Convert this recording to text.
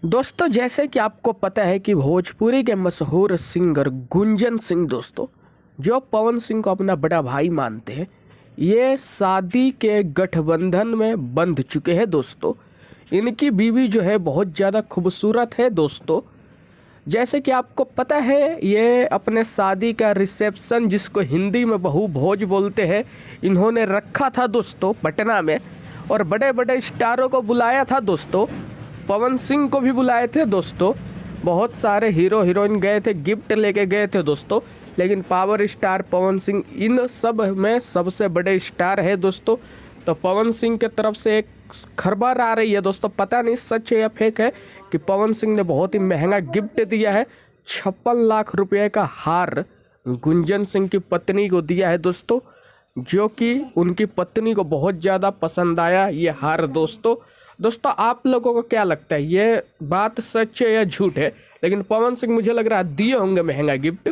दोस्तों जैसे कि आपको पता है कि भोजपुरी के मशहूर सिंगर गुंजन सिंह दोस्तों, जो पवन सिंह को अपना बड़ा भाई मानते हैं, ये शादी के गठबंधन में बंध चुके हैं दोस्तों। इनकी बीवी जो है बहुत ज़्यादा खूबसूरत है दोस्तों। जैसे कि आपको पता है ये अपने शादी का रिसेप्शन, जिसको हिंदी में बहू भोज बोलते हैं, इन्होंने रखा था दोस्तों पटना में, और बड़े बड़े स्टारों को बुलाया था दोस्तों। पवन सिंह को भी बुलाए थे दोस्तों, बहुत सारे हीरो हीरोइन गए थे, गिफ्ट लेके गए थे दोस्तों। लेकिन पावर स्टार पवन सिंह इन सब में सबसे बड़े स्टार है दोस्तों। तो पवन सिंह के तरफ से एक खबर आ रही है दोस्तों, पता नहीं सच है या फेक है, कि पवन सिंह ने बहुत ही महंगा गिफ्ट दिया है। 56 लाख रुपए का हार गुंजन सिंह की पत्नी को दिया है दोस्तों, जो कि उनकी पत्नी को बहुत ज़्यादा पसंद आया ये हार दोस्तों। दोस्तों आप लोगों को क्या लगता है, ये बात सच है या झूठ है? लेकिन पवन सिंह मुझे लग रहा है दिए होंगे महंगा गिफ्ट।